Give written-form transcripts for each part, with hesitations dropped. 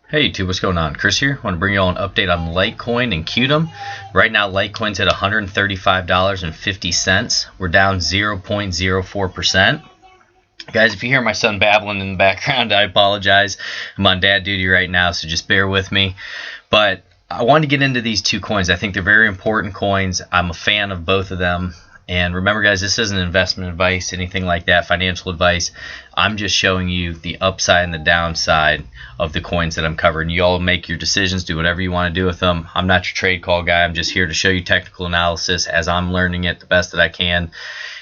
Hey YouTube, what's going on? Chris here. I want to bring you all an update on Litecoin and Qtum. Right now, Litecoin's at $135.50. We're down 0.04%. Guys, if you hear my son babbling in the background, I apologize. I'm on dad duty right now, so just bear with me. But I wanted to get into these two coins. I think they're very important coins. I'm a fan of both of them. And remember, guys, this isn't investment advice, anything like that, financial advice. I'm just showing you the upside and the downside of the coins that I'm covering. You all make your decisions, do whatever you want to do with them. I'm not your trade call guy. I'm just here to show you technical analysis as I'm learning it the best that I can.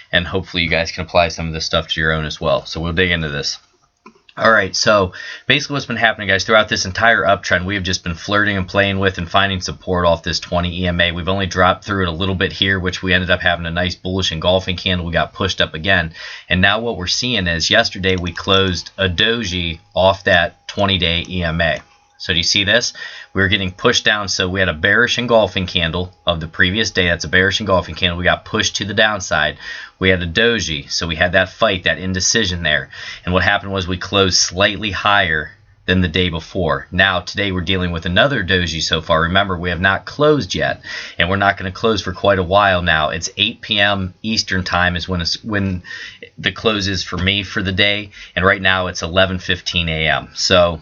And hopefully you guys can apply some of this stuff to your own as well. So we'll dig into this. All right, so basically what's been happening, guys, throughout this entire uptrend, we have just been flirting and playing with and finding support off this 20 EMA. We've only dropped through it a little bit here, which we ended up having a nice bullish engulfing candle. We got pushed up again. And now what we're seeing is yesterday we closed a doji off that 20-day EMA. So do you see this? We were getting pushed down, so we had a bearish engulfing candle of the previous day. That's a bearish engulfing candle. We got pushed to the downside. We had a doji, so we had that fight, that indecision there. And what happened was we closed slightly higher than the day before. Now, today we're dealing with another doji so far. Remember, we have not closed yet, and we're not going to close for quite a while now. It's 8 p.m. Eastern time is when the close is for me for the day, and right now it's 11:15 a.m. So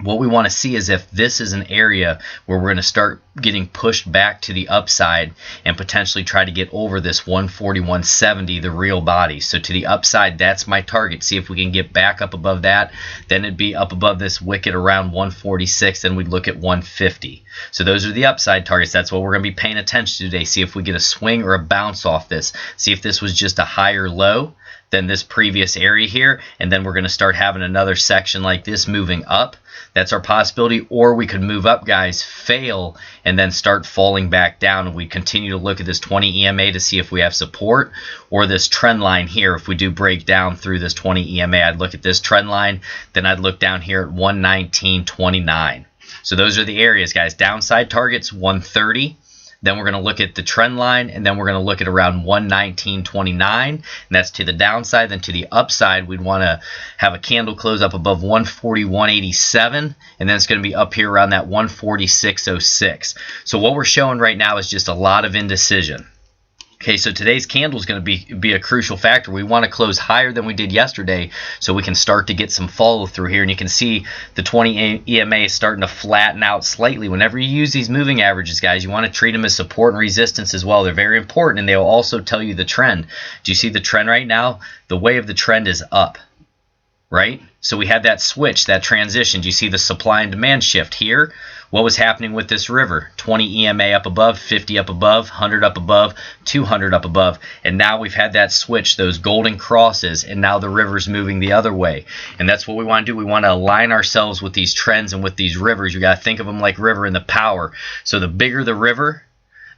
what we want to see is if this is an area where we're going to start getting pushed back to the upside and potentially try to get over this 141.70, the real body. So to the upside, that's my target. See if we can get back up above that. Then it'd be up above this wicket around 146. Then we'd look at 150. So those are the upside targets. That's what we're going to be paying attention to today. See if we get a swing or a bounce off this. See if this was just a higher low than this previous area here, and then we're going to start having another section like this moving up. That's our possibility. Or we could move up, guys, fail, and then start falling back down, and we continue to look at this 20 EMA to see if we have support, or this trend line here. If we do break down through this 20 EMA, I'd look at this trend line, then I'd look down here at 119.29. So those are the areas, guys. Downside targets 130. Then we're going to look at the trend line, and then we're going to look at around 119.29, and that's to the downside. Then to the upside, we'd want to have a candle close up above 141.87, and then it's going to be up here around that 146.06. So what we're showing right now is just a lot of indecision. Okay, so today's candle is going to be a crucial factor. We want to close higher than we did yesterday so we can start to get some follow through here. And you can see the 20 EMA is starting to flatten out slightly. Whenever you use these moving averages, guys, you want to treat them as support and resistance as well. They're very important, and they will also tell you the trend. Do you see the trend right now? The way of the trend is up, right? So we had that switch, that transition. Do you see the supply and demand shift here? What was happening with this river? 20 EMA up above, 50 up above, 100 up above, 200 up above. And now we've had that switch, those golden crosses, and now the river's moving the other way. And that's what we want to do. We want to align ourselves with these trends and with these rivers. You got to think of them like river and the power. So the bigger the river,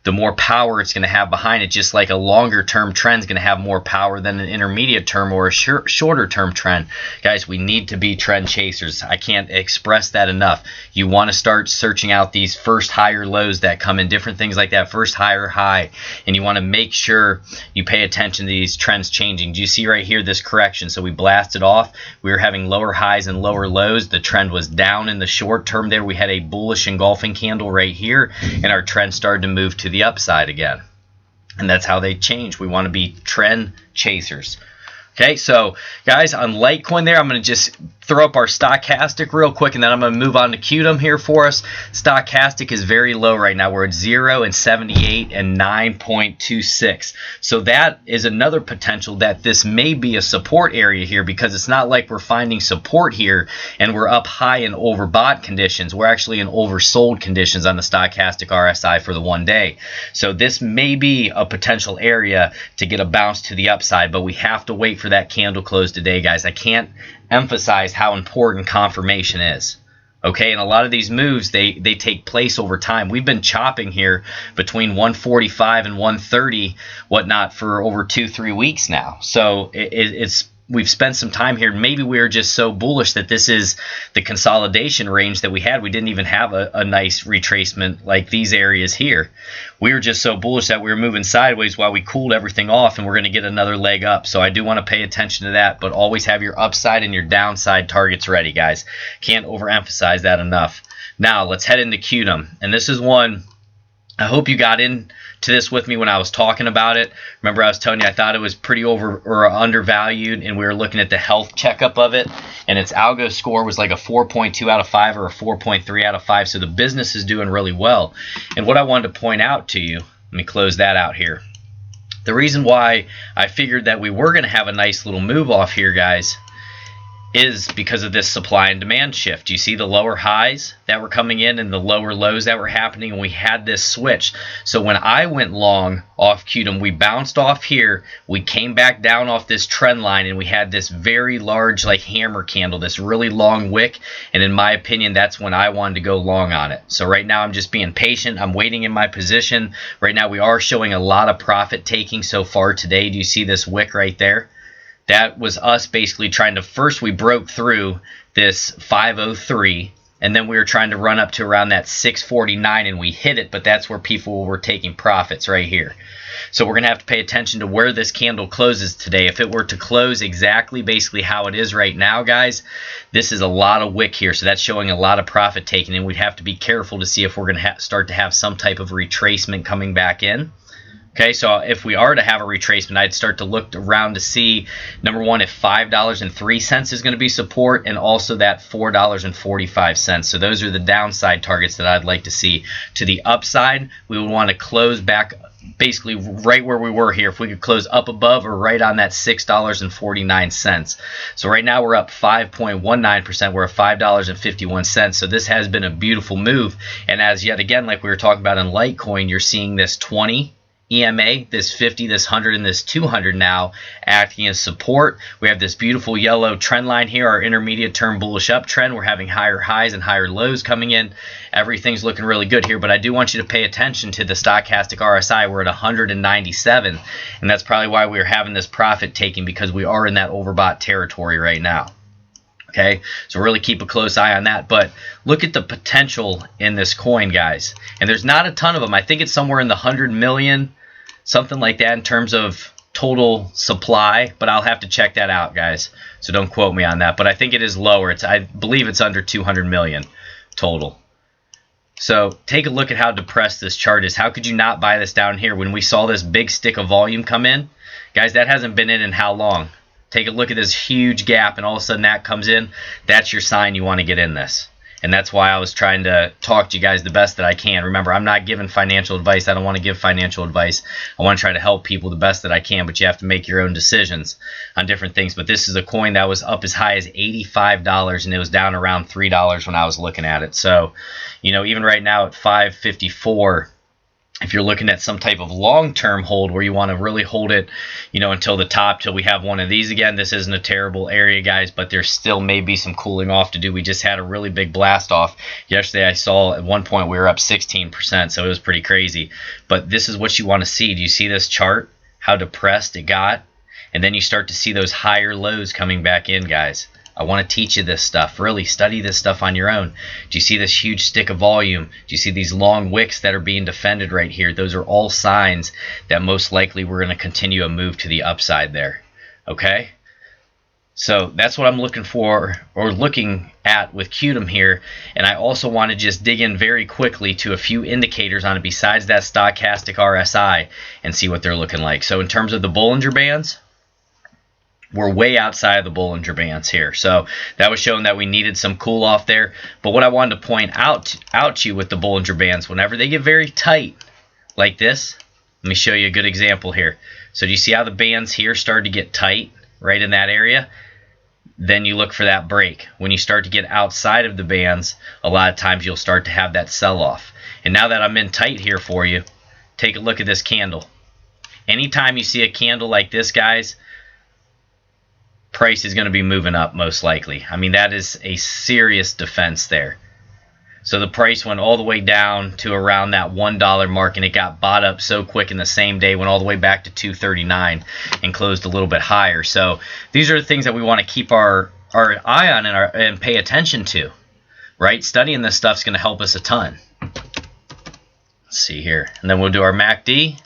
the more power it's going to have behind it, just like a longer term trend is going to have more power than an intermediate term or a shorter term trend. Guys, we need to be trend chasers. I can't express that enough. You want to start searching out these first higher lows that come in, different things like that, first higher high, and you want to make sure you pay attention to these trends changing. Do you see right here this correction? So we blasted off. We were having lower highs and lower lows. The trend was down in the short term there. We had a bullish engulfing candle right here, and our trend started to move to the upside again. And that's how they change. We want to be trend chasers. Okay, so guys, on Litecoin there, I'm going to just throw up our stochastic real quick, and then I'm going to move on to Qtum here for us. Stochastic is very low right now. We're at 0 and 78 and 9.26. So that is another potential that this may be a support area here, because it's not like we're finding support here and we're up high in overbought conditions. We're actually in oversold conditions on the stochastic RSI for the 1 day. So this may be a potential area to get a bounce to the upside, but we have to wait for that candle close today, guys. I can't emphasize how important confirmation is. Okay, and a lot of these moves, they take place over time. We've been chopping here between 145 and 130, whatnot, for over 2-3 weeks now. So it's we've spent some time here. Maybe we were just so bullish that this is the consolidation range that we had. We didn't even have a nice retracement like these areas here. We were just so bullish that we were moving sideways while we cooled everything off, and we're going to get another leg up. So I do want to pay attention to that, but always have your upside and your downside targets ready, guys. Can't overemphasize that enough. Now let's head into Qtum, and this is one I hope you got into this with me when I was talking about it. Remember, I was telling you I thought it was pretty over or undervalued, and we were looking at the health checkup of it, and its algo score was like a 4.2 out of 5 or a 4.3 out of 5. So the business is doing really well. And what I wanted to point out to you, let me close that out here. The reason why I figured that we were going to have a nice little move off here, guys, is because of this supply and demand shift. You see the lower highs that were coming in and the lower lows that were happening, and we had this switch. So when I went long off Qtum, we bounced off here, we came back down off this trend line, and we had this very large like hammer candle, this really long wick, and in my opinion, that's when I wanted to go long on it. So right now I'm just being patient. I'm waiting in my position. Right now we are showing a lot of profit taking so far today. Do you see this wick right there? That was us basically trying to, first we broke through this 503, and then we were trying to run up to around that 649, and we hit it, but that's where people were taking profits right here. So we're going to have to pay attention to where this candle closes today. If it were to close exactly basically how it is right now, guys, this is a lot of wick here, so that's showing a lot of profit taking, and we'd have to be careful to see if we're going to start to have some type of retracement coming back in. Okay, so if we are to have a retracement, I'd start to look around to see, number one, if $5.03 is going to be support, and also that $4.45. So those are the downside targets that I'd like to see. To the upside, we would want to close back basically right where we were here. If we could close up above or right on that $6.49. So right now we're up 5.19%. We're at $5.51. So this has been a beautiful move. And as yet again, like we were talking about in Litecoin, you're seeing this 20 EMA, this 50, this 100, and this 200 now acting as support. We have this beautiful yellow trend line here, our intermediate term bullish uptrend. We're having higher highs and higher lows coming in. Everything's looking really good here, but I do want you to pay attention to the stochastic RSI. We're at 197, and that's probably why we're having this profit taking, because we are in that overbought territory right now. Okay, so really keep a close eye on that. But look at the potential in this coin, guys. And there's not a ton of them. I think it's somewhere in the 100 million, something like that in terms of total supply. But I'll have to check that out, guys. So don't quote me on that. But I think it is lower. I believe it's under 200 million total. So take a look at how depressed this chart is. How could you not buy this down here when we saw this big stick of volume come in? Guys, that hasn't been in how long? Take a look at this huge gap, and all of a sudden that comes in. That's your sign you want to get in this. And that's why I was trying to talk to you guys the best that I can. Remember, I'm not giving financial advice. I don't want to give financial advice. I want to try to help people the best that I can, but you have to make your own decisions on different things. But this is a coin that was up as high as $85, and it was down around $3 when I was looking at it. So, you know, even right now at $5.54, if you're looking at some type of long-term hold where you want to really hold it, you know, until the top, till we have one of these again, this isn't a terrible area, guys, but there still may be some cooling off to do. We just had a really big blast off. Yesterday I saw at one point we were up 16%, so it was pretty crazy. But this is what you want to see. Do you see this chart? How depressed it got? And then you start to see those higher lows coming back in, guys. I want to teach you this stuff. Really study this stuff on your own. Do you see this huge stick of volume? Do you see these long wicks that are being defended right here? Those are all signs that most likely we're going to continue a move to the upside there. Okay? So that's what I'm looking for, or looking at with Qtum here. And I also want to just dig in very quickly to a few indicators on it besides that stochastic RSI and see what they're looking like. So in terms of the Bollinger Bands, we're way outside of the Bollinger Bands here. So that was showing that we needed some cool off there. But what I wanted to point out to you with the Bollinger Bands, whenever they get very tight like this, let me show you a good example here. So do you see how the bands here started to get tight right in that area? Then you look for that break. When you start to get outside of the bands, a lot of times you'll start to have that sell-off. And now that I'm in tight here for you, take a look at this candle. Anytime you see a candle like this, guys, price is going to be moving up most likely. I mean, that is a serious defense there. So the price went all the way down to around that $1 mark, and it got bought up so quick in the same day, went all the way back to $2.39 and closed a little bit higher. So these are the things that we want to keep our eye on and pay attention to, right? Studying this stuff is going to help us a ton. Let's see here. And then we'll do our MACD.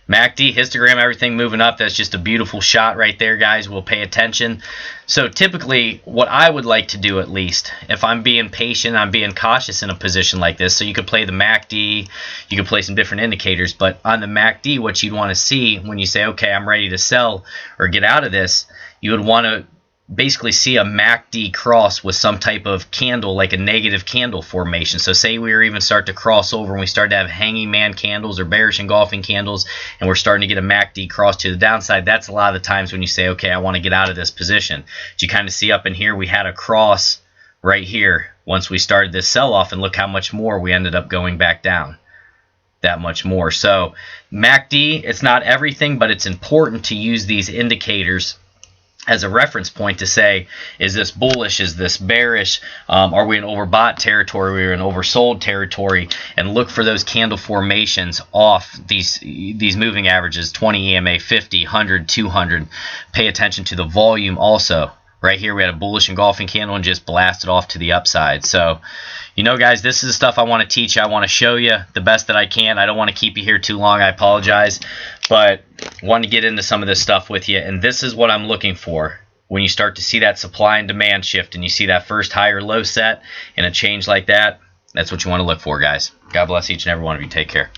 MACD, histogram, everything moving up. That's just a beautiful shot right there, guys. We'll pay attention. So typically, what I would like to do, at least, if I'm being patient, I'm being cautious in a position like this. So you could play the MACD, you could play some different indicators, but on the MACD, what you'd want to see when you say, okay, I'm ready to sell or get out of this, you would want to basically see a MACD cross with some type of candle, like a negative candle formation. So say we were even start to cross over and we start to have hanging man candles or bearish engulfing candles, and we're starting to get a MACD cross to the downside. That's a lot of the times when you say, okay, I want to get out of this position. But you kind of see up in here, we had a cross right here once we started this sell-off, and look how much more we ended up going back down. That much more. So MACD, it's not everything, but it's important to use these indicators as a reference point to say, is this bullish, is this bearish, are we in overbought territory, are we in oversold territory, and look for those candle formations off these moving averages, 20 EMA, 50, 100, 200. Pay attention to the volume also. Right here we had a bullish engulfing candle and just blasted off to the upside. So, you know, guys, this is the stuff I want to teach you. I want to show you the best that I can. I don't want to keep you here too long. I apologize. But I want to get into some of this stuff with you. And this is what I'm looking for. When you start to see that supply and demand shift and you see that first high or low set and a change like that, that's what you want to look for, guys. God bless each and every one of you. Take care.